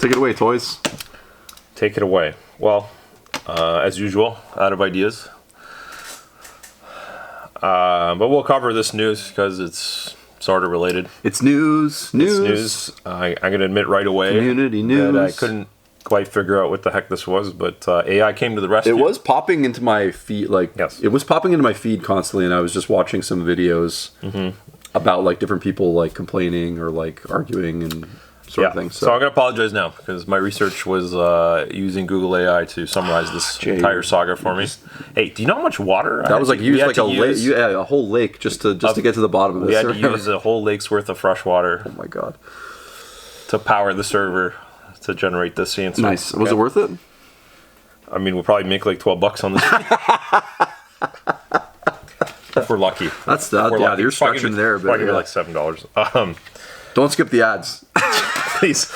Take it away, toys. Take it away. Well, as usual, out of ideas. But we'll cover this news because it's sort of related. It's news. It's news. I'm going to admit right away Community news. that I couldn't quite figure out what the heck this was, but AI came to the rescue. It was popping into my feed, Yes. It was popping into my feed constantly, and I was just watching some videos about like different people like complaining or like arguing and sort of thing. So I'm going to apologize now because my research was using Google AI to summarize this entire saga for me. Hey, do you know how much water? That was like used like a lake, a whole lake just to get to the bottom of this. We had to use a whole lake's worth of fresh water. Oh my god! To power the server to generate this answer. Nice. Was it worth it? I mean, we'll probably make like $12 on this. If we're lucky. That's that. Yeah, you're stretching there, but probably like $7. Don't skip the ads, please.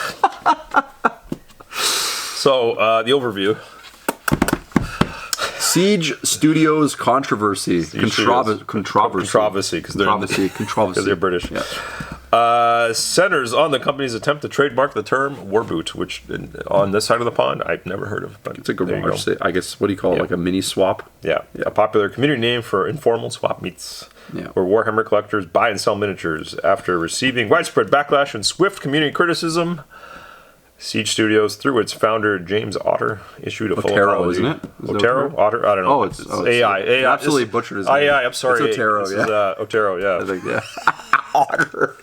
So the overview. Seige Studios controversy. Controversy because they're British. Yeah. Centers on the company's attempt to trademark the term war boot, which on this side of the pond I've never heard of. But it's a garage sale. I guess what do you call it? Like a mini swap? Yeah, a popular community name for informal swap meets, where Warhammer collectors buy and sell miniatures. After receiving widespread backlash and swift community criticism, Seige Studios, through its founder James Otter, issued a full apology. Isn't it? Otero? Otter? I don't know. It's AI. AI. Absolutely butchered his name. AI, I'm sorry. It's Otero, Otero, yeah. I think, Otter.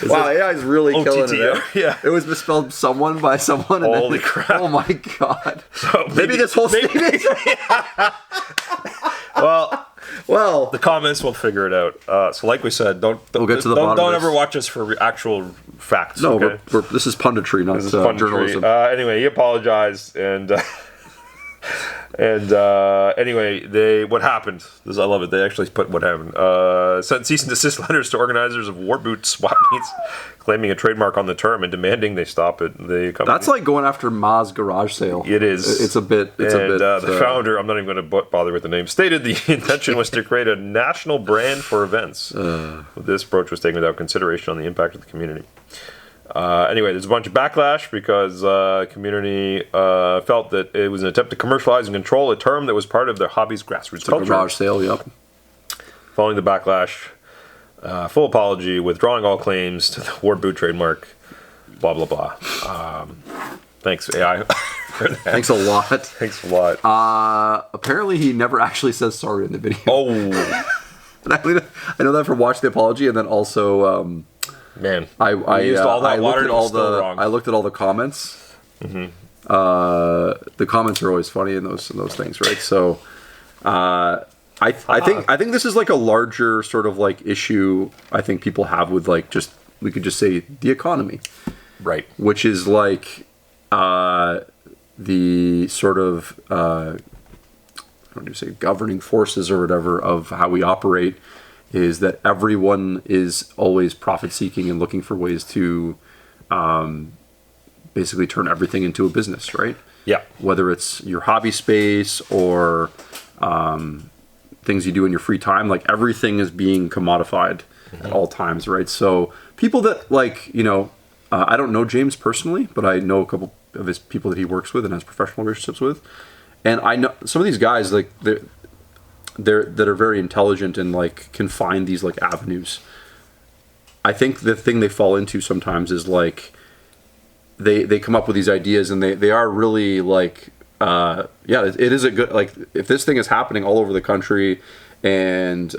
Wow, AI is really killing it. Yeah. It was misspelled someone by someone. Holy crap. Oh my god. So maybe this whole statement. Well, the comments will figure it out. So like we said, don't get to the bottom don't of ever watch us for actual facts. No, okay? this is punditry, not journalism. Anyway, he apologized and anyway, what happened? I love it. They actually put what happened. Sent cease and desist letters to organizers of war boot swap meets, claiming a trademark on the term and demanding they stop it. That's like going after Ma's garage sale. It is. It's a bit. The founder, I'm not even going to bother with the name, stated the intention was to create a national brand for events. This approach was taken without consideration on the impact of the community. Anyway, there's a bunch of backlash because community felt that it was an attempt to commercialize and control a term that was part of their hobby's grassroots culture. Garage sale, yep. Following the backlash, full apology, withdrawing all claims to the war boot trademark, blah, blah, blah. Thanks, AI. Thanks a lot. Thanks a lot. Apparently, he never actually says sorry in the video. Oh. And I know that from watching the apology, and then also... Man, I used all that water. I looked at all the comments. The comments are always funny in those things, right? So, I think this is like a larger sort of like issue. I think people have with like we could just say the economy, right? Which is like the sort of I don't know, say governing forces or whatever of how we operate. Is that everyone is always profit-seeking and looking for ways to basically turn everything into a business, right? Yeah. Whether it's your hobby space or things you do in your free time, like everything is being commodified at all times, right? So people that like, I don't know James personally, but I know a couple of his people that he works with and has professional relationships with. And I know some of these guys, like, that are very intelligent and like can find these like avenues. I think the thing they fall into sometimes is like they come up with these ideas and they are really like it is a good, like, if this thing is happening all over the country and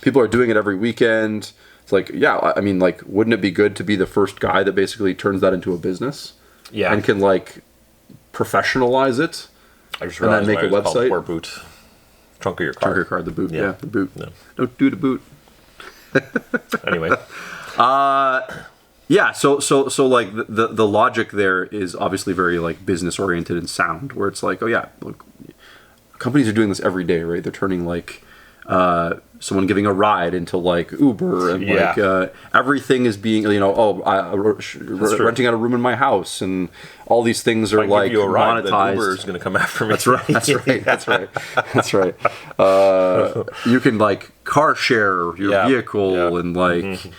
people are doing it every weekend, it's like, I mean, like, wouldn't it be good to be the first guy that basically turns that into a business? Yeah. And can like professionalize it and then make a website. War boot. Trunk of your car. Trunk of your car, the boot. Yeah, the boot. No. Don't do the boot. Anyway. So like the logic there is obviously very like business oriented and sound, where it's like, look, companies are doing this every day, right? They're turning like someone giving a ride into like Uber, and like everything is being, renting out a room in my house, and all these things are like monetized. Uber is going to come after me. That's right. That's right. You can like car share your vehicle and like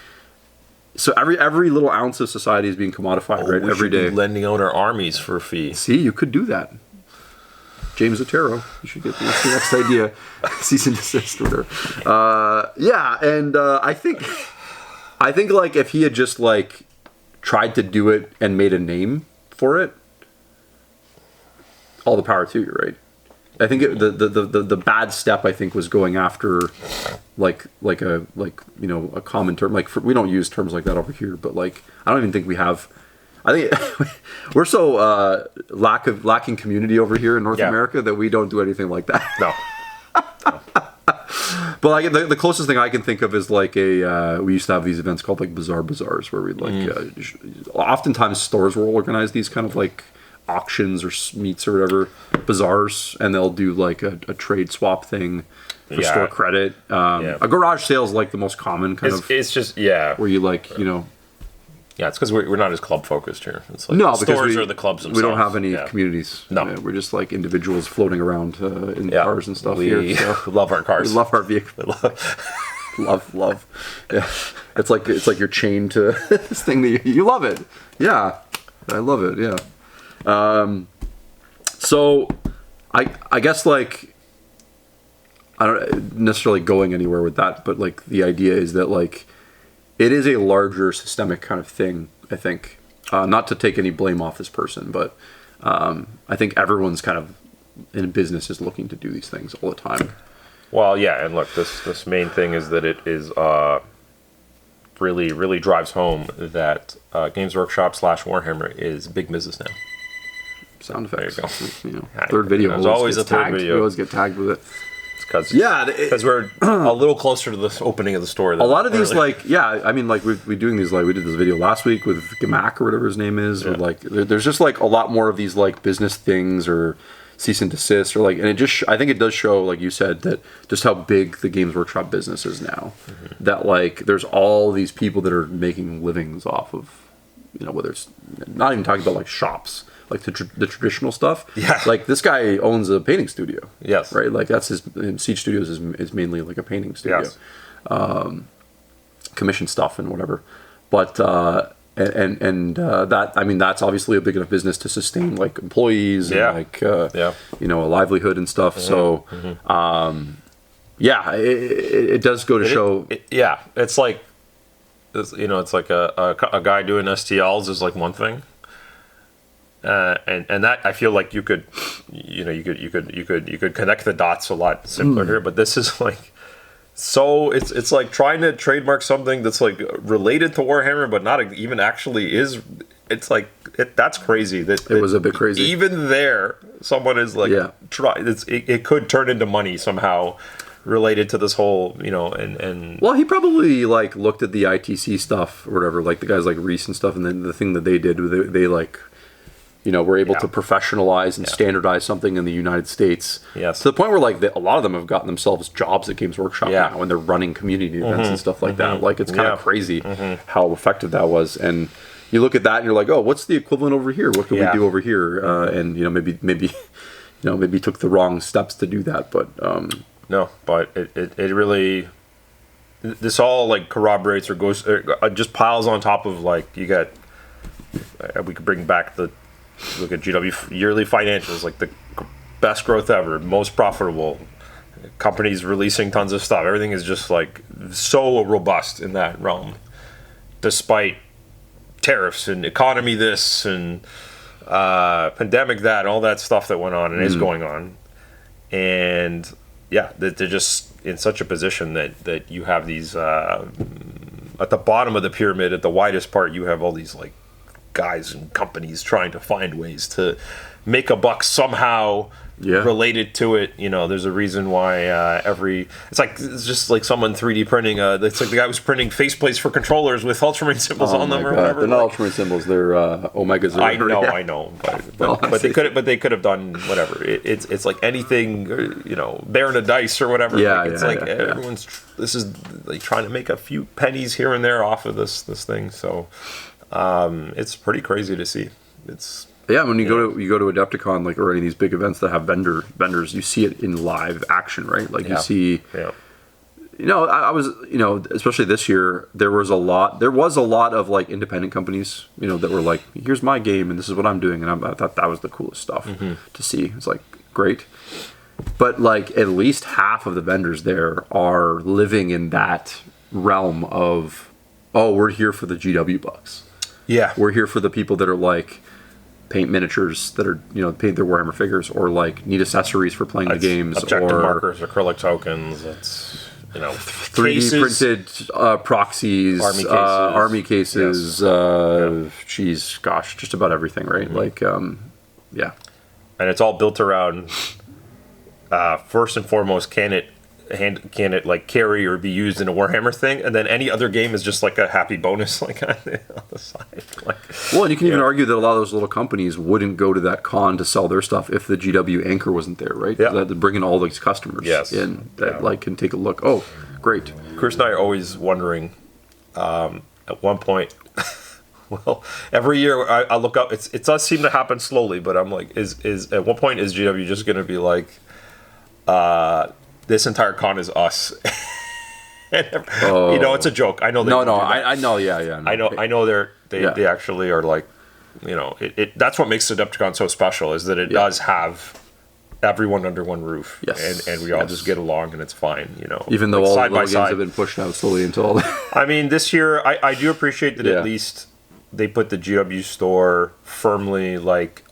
So every little ounce of society is being commodified, right? We Every should be day. lending out our armies for a fee. See, you could do that. James Otero, you should get that's the next idea. Cease and desist, whatever. Yeah, and I think like if he had just like tried to do it and made a name for it, all the power to you, right? I think the bad step I think was going after like a common term, like we don't use terms like that over here, but like I don't even think we have. I think we're so lacking community over here in North America that we don't do anything like that. No. But like the closest thing I can think of is like we used to have these events called like Bazaar Bazaars where we'd like oftentimes stores will organize these kind of like auctions or meets or whatever, bazaars, and they'll do like a trade swap thing for store credit. A garage sale is like the most common kind of. It's just where you like Yeah, it's because we're not as club focused here. It's like no, stores are the clubs themselves. We don't have any communities. No, we're just like individuals floating around in cars and stuff. We love our cars. We love our vehicles. love. Yeah, it's like you're chained to this thing that you love it. Yeah, I love it. Yeah. So I guess like I don't necessarily going anywhere with that, but like the idea is that like it is a larger systemic kind of thing, I think. Not to take any blame off this person, but I think everyone's kind of in business is looking to do these things all the time. Well, yeah, and look, this main thing is that it is really drives home that Games Workshop / Warhammer is big business now. Sound effects. There you go. Third video. There's always a third video. We always get tagged with it. Because we're a little closer to the opening of the store. A lot of these, I mean, like we're doing these, like we did this video last week with Gamak or whatever his name is, or like there's just like a lot more of these like business things or cease and desist or like, and it just I think it does show, like you said, that just how big the Games Workshop business is now. Mm-hmm. That like there's all these people that are making livings off of, whether it's not even talking about like shops. Like the traditional stuff. Yeah. Like this guy owns a painting studio. Yes. Right. Like that's his Seige Studios is mainly like a painting studio. Yes. Commission stuff and whatever. But that I mean that's obviously a big enough business to sustain like employees and like a livelihood and stuff. Mm-hmm. So it does go to show. It's like it's like a guy doing STLs is like one thing. And that I feel like you could connect the dots a lot simpler here, but this is like so it's like trying to trademark something that's like related to Warhammer, but not even actually is. It's like that's crazy. That it was a bit crazy. Even there, someone is like try. It could turn into money somehow related to this whole and well, he probably like looked at the ITC stuff or whatever, like the guys like Reese and stuff, and then the thing that they did, they like. We're able to professionalize and standardize something in the United States. Yes. To the point where, like, a lot of them have gotten themselves jobs at Games Workshop now, and they're running community events and stuff like that. Like, it's kind of crazy how effective that was. And you look at that, and you're like, oh, what's the equivalent over here? What can we do over here? And maybe took the wrong steps to do that. But no, but it really this all like corroborates or goes just piles on top of like you got. We could bring back look at GW yearly financials, like the best growth ever, most profitable, companies releasing tons of stuff. Everything is just like so robust in that realm, despite tariffs and economy this and pandemic that, all that stuff that went on and is going on. And that they're just in such a position that you have these at the bottom of the pyramid, at the widest part, you have all these like guys and companies trying to find ways to make a buck somehow related to it. There's a reason why it's just like someone 3D printing it's like the guy was printing faceplates for controllers with Ultramarine symbols on them or whatever. They're not Ultramarine symbols, they're Omegas. I know but they could have done whatever. It's like anything, bearing a dice or whatever. Everyone's this is like trying to make a few pennies here and there off of this thing. So it's pretty crazy to see. It's when you go to Adepticon, like, or any of these big events that have vendors, you see it in live action, right? Like you see I was, especially this year, there was a lot of like independent companies, that were like, here's my game and this is what I'm doing. And I thought that was the coolest stuff to see. It's like, great. But like at least half of the vendors there are living in that realm of, oh, we're here for the GW bucks. Yeah. We're here for the people that are like paint miniatures that are, paint their Warhammer figures, or like need accessories for playing the games, objective or markers, acrylic tokens. It's 3D cases, printed proxies, army cases. Yes. Gosh, just about everything, right? Like, yeah. And it's all built around first and foremost, can it like carry or be used in a Warhammer thing, and then any other game is just like a happy bonus, like on the side. Like, well, and you can even argue that a lot of those little companies wouldn't go to that con to sell their stuff if the GW anchor wasn't there, right? Yeah. That bring in all these customers in that like can take a look. Oh, great. Chris and I are always wondering. At one point, well, every year I look up. It does seem to happen slowly, but I'm like, is at what point is GW just going to be like, this entire con is us? It's a joke. I know. I know. Yeah. No. I know. They actually are like, that's what makes Adepticon so special, is that it does have everyone under one roof. Yes. And we all just get along, and it's fine. Even though all the little games have been pushed out slowly until. I mean, this year I do appreciate that at least they put the GW store firmly like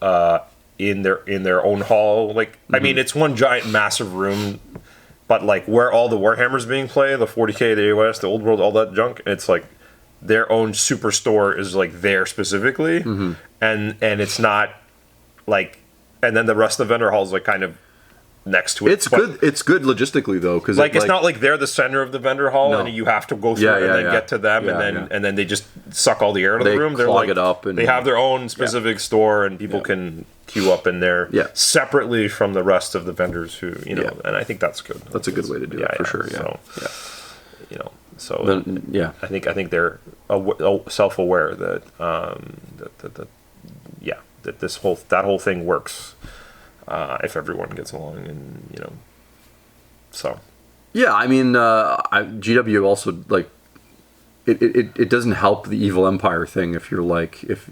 in their own hall. Like, I mean, it's one giant massive room. But like where all the Warhammers being played, the 40K, the AOS, the Old World, all that junk, it's like their own superstore is like there specifically, and it's not like, and then the rest of the vendor hall is like kind of next to it. It's good. It's good logistically though, because it's not like they're the center of the vendor hall and you have to go through it and then get to them, and then they just suck all the air out of the room. They're clog like, it up, and they have their own specific store, and people can queue up in there separately from the rest of the vendors who and I think that's good. That's a good way to do it for sure. So then, I think they're self-aware that that that whole thing works if everyone gets along, and so I mean, GW also like it doesn't help the evil empire thing if you're like if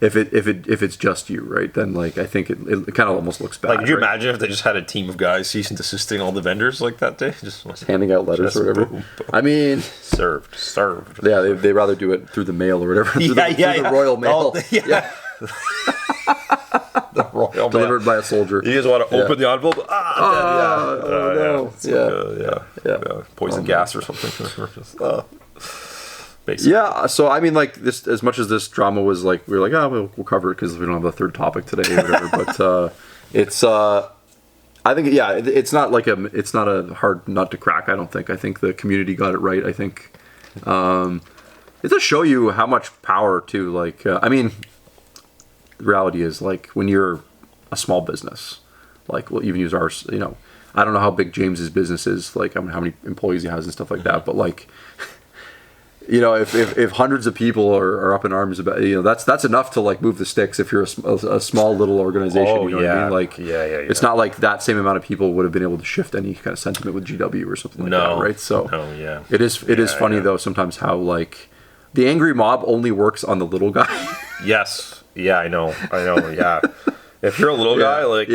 it's just you, right? Then like I think it kind of almost looks bad. Like, could you imagine if they just had a team of guys cease and desisting all the vendors like that day, just handing out letters or whatever? Boom. I mean, served. Yeah, they'd rather do it through the mail or whatever. Through the Royal Mail. The Royal Mail delivered by a soldier. You just want to open the envelope. No. Poison gas or something. Basically. Yeah, so I mean, like this, as much as this drama was like, we were like, we'll cover it because we don't have a third topic today or whatever. But it's, I think, it's not like it's not a hard nut to crack. I don't think. I think the community got it right. I think it does show you how much power too. Like, I mean, the reality is like when you're a small business, like we'll even use ours. I don't know how big James's business is, like how many employees he has and stuff like that. But like. If hundreds of people are up in arms about, that's enough to like move the sticks if you're a small little organization. What I mean? Like, it's not like that same amount of people would have been able to shift any kind of sentiment with GW or something like that, right? So it is funny though sometimes how like the angry mob only works on the little guy. Yes. Yeah, I know. Yeah. If you're a little guy, like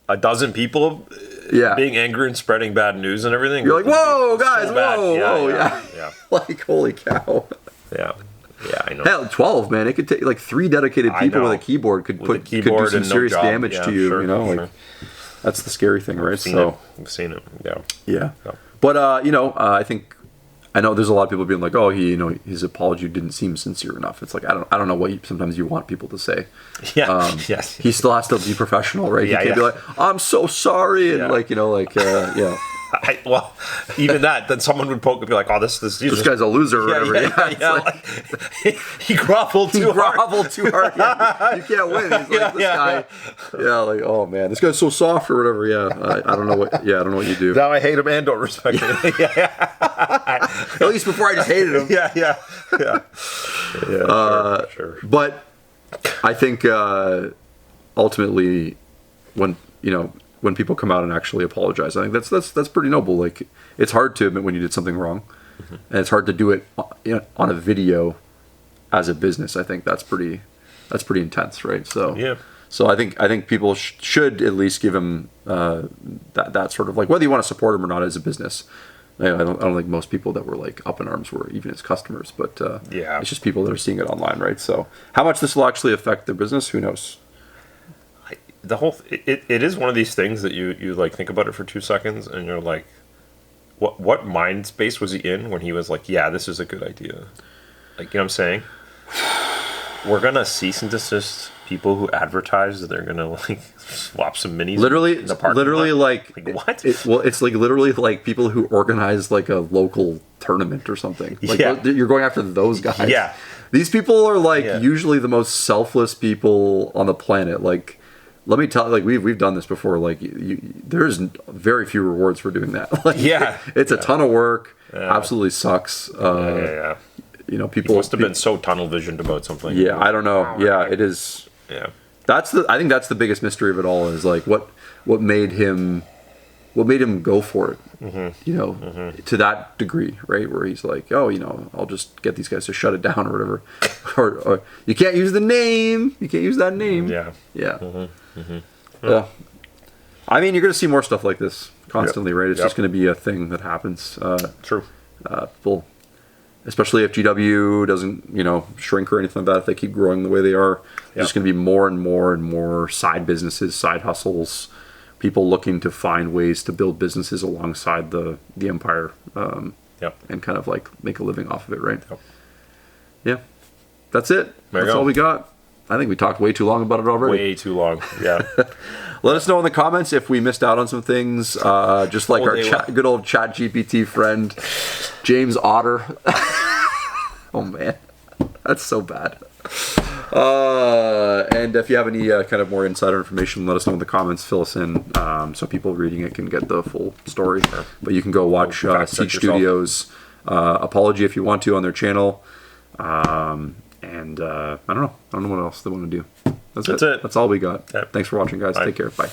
a dozen people being angry and spreading bad news and everything. You're like, whoa, guys, so whoa, yeah. Like, holy cow. Yeah, I know. Hell, 12, man. It could take like 3 dedicated people with a keyboard could do some serious damage to you. Sure. That's the scary thing, right? I've seen it. Yeah. But I think. I know there's a lot of people being like, oh, his apology didn't seem sincere enough. It's like, I don't know what sometimes you want people to say. Yeah. Yes. He still has to be professional, right? He can't be like, I'm so sorry, and well, even that, then someone would poke and be like, oh, this guy's a loser or whatever. He groveled too hard. Yeah. You can't win. He's like, this guy. Yeah, like, oh man, this guy's so soft or whatever. Yeah, I don't know what you do. Now I hate him and don't respect him. At least before I just hated him. Yeah. Sure. But I think ultimately, when when people come out and actually apologize. I think that's pretty noble. Like, it's hard to admit when you did something wrong, and it's hard to do it on a video as a business. I think that's pretty intense, right? So Yeah. So I think people should at least give him that sort of, like, whether you want to support him or not as a business. I don't think most people that were like up in arms were even his customers, but Yeah. it's just people that are seeing it online, right? So how much this will actually affect their business, who knows? It is one of these things that you like think about it for 2 seconds and you're like, what mind space was he in when he was like, yeah, this is a good idea? Like, you know what I'm saying? We're gonna cease and desist people who advertise that they're gonna like swap some minis. Literally, in the parking lot. like what? It's like literally like people who organize like a local tournament or something. Like, Yeah. you're going after those guys. Yeah. These people are like Yeah. usually the most selfless people on the planet. Like, let me tell, like, we've done this before. Like, there's very few rewards for doing that. Like, Yeah. it's a ton of work. Yeah. Absolutely sucks. Yeah. You know, He people must have been so tunnel visioned about something. Yeah, I don't know. Yeah, it is. Yeah. I think that's the biggest mystery of it all, is like what made him go for it, you know, to that degree, right? Where he's like, oh, you know, I'll just get these guys to shut it down or whatever, or you can't use the name, you can't use that name. Yeah. Yeah. Yeah. I mean, you're going to see more stuff like this constantly, right? It's just going to be a thing that happens. True. People, especially if GW doesn't, you know, shrink or anything like that, if they keep growing the way they are, there's just going to be more and more and more side businesses, side hustles, people looking to find ways to build businesses alongside the empire, and kind of like make a living off of it, right? Yep. Yeah, that's it. There you That's go. all we got. I think we talked way too long about it already. Way too long. Yeah. Let us know in the comments if we missed out on some things, just like our good old Chat GPT friend, James Otter. Oh, man. That's so bad. And if you have any kind of more insider information, let us know in the comments. Fill us in so people reading it can get the full story. But you can go watch Seige Studios' Apology if you want to on their channel. And I don't know what else they want to do. That's it. That's all we got. Yep. Thanks for watching, guys. Bye. Take care. Bye.